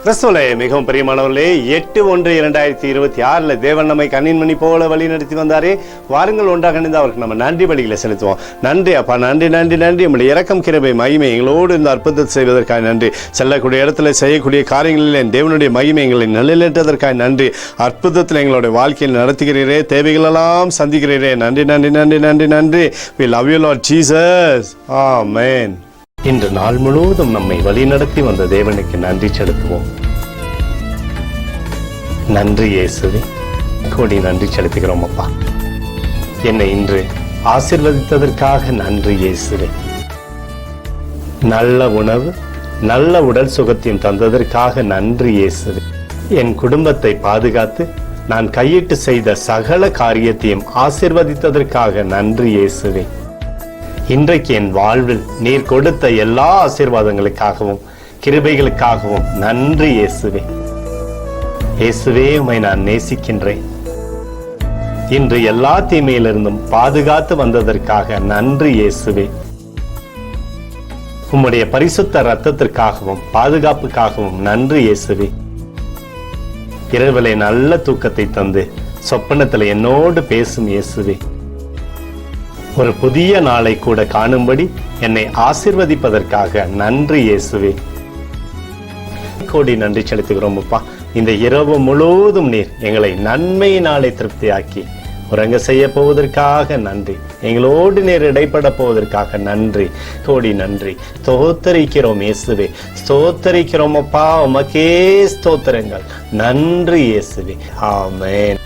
கிறிஸ்துவிலே மிகவும் பிரியமானவர்களே, 8/1/2026 தேவன் நம்மை கண்ணின் மணி போல வழி நடத்தி வந்தாரே. வாருங்கள் ஒன்றாக இணைந்து அவருக்கு நம்ம நன்றி பலிகளை செலுத்துவோம். நன்றி அப்பா, நன்றி நன்றி நன்றி. நம்முடைய இரக்கம், கிருபை, மகிமை எங்களோடு இந்த அற்புதத்தை செய்வதற்காக நன்றி. செல்லக்கூடிய இடத்துல செய்யக்கூடிய காரியங்களில் என் தேவனுடைய மகிமை எங்களை நிலைநிறுத்ததற்காக நன்றி. அற்புதத்தில் எங்களுடைய வாழ்க்கையில் நடத்துகிறீரே, தேவைகளெல்லாம் சந்திக்கிறீரே. நன்றி நன்றி நன்றி நன்றி நன்றி. We love you Lord Jesus. Amen. இன்று நாள் முழுவதும் நம்மை வழிநடத்தி வந்த தேவனுக்கு நன்றி செலுத்துவோம். நன்றி இயேசுவே, கோடி நன்றி செலுத்துகிறோம் அப்பா. என்னை இன்று ஆசீர்வதித்ததற்காக நன்றி இயேசுவே. நல்ல உணவு, நல்ல உடல் சுகத்தையும் தந்ததற்காக நன்றி இயேசுவே. என் குடும்பத்தை பாதுகாத்து நான் கையிட்டு செய்த சகல காரியத்தையும் ஆசீர்வதித்ததற்காக நன்றி இயேசுவே. இன்றைக்கு என் வாழ்வில் நீர் கொடுத்த எல்லா ஆசீர்வாதங்களுக்காகவும் கிருபைகளுக்காகவும் நன்றி இயேசுவே. இயேசுவே, உம்மை நான் நேசிக்கின்றேன். இன்று எல்லா தீமையிலிருந்தும் பாதுகாத்து வந்ததற்காக நன்றி இயேசுவே. உம்முடைய பரிசுத்த இரத்தத்திற்காகவும் பாதுகாப்புக்காகவும் நன்றி இயேசுவே. இரவிலே நல்ல தூக்கத்தை தந்து சொப்பனத்தில் என்னோடு பேசும் இயேசுவே. ஒரு புதிய நாளை கூட காணும்படி என்னை ஆசீர்வதிப்பதற்காக நன்றி இயேசுவே. கோடி நன்றி செலுத்துகிறோம் அப்பா. இந்த இரவு முழுவதும் நீர் எங்களை நன்மையினாலே திருப்தியாக்கி உறங்க செய்ய போவதற்காக நன்றி. எங்களோடு நீர் இடைப்பட போவதற்காக நன்றி. கோடி நன்றி. ஸ்தோத்தரிக்கிறோம் இயேசுவே, ஸ்தோத்தரிக்கிறோம் அப்பா. உமக்கே ஸ்தோத்திரங்கள். நன்றி இயேசுவே. ஆமென்.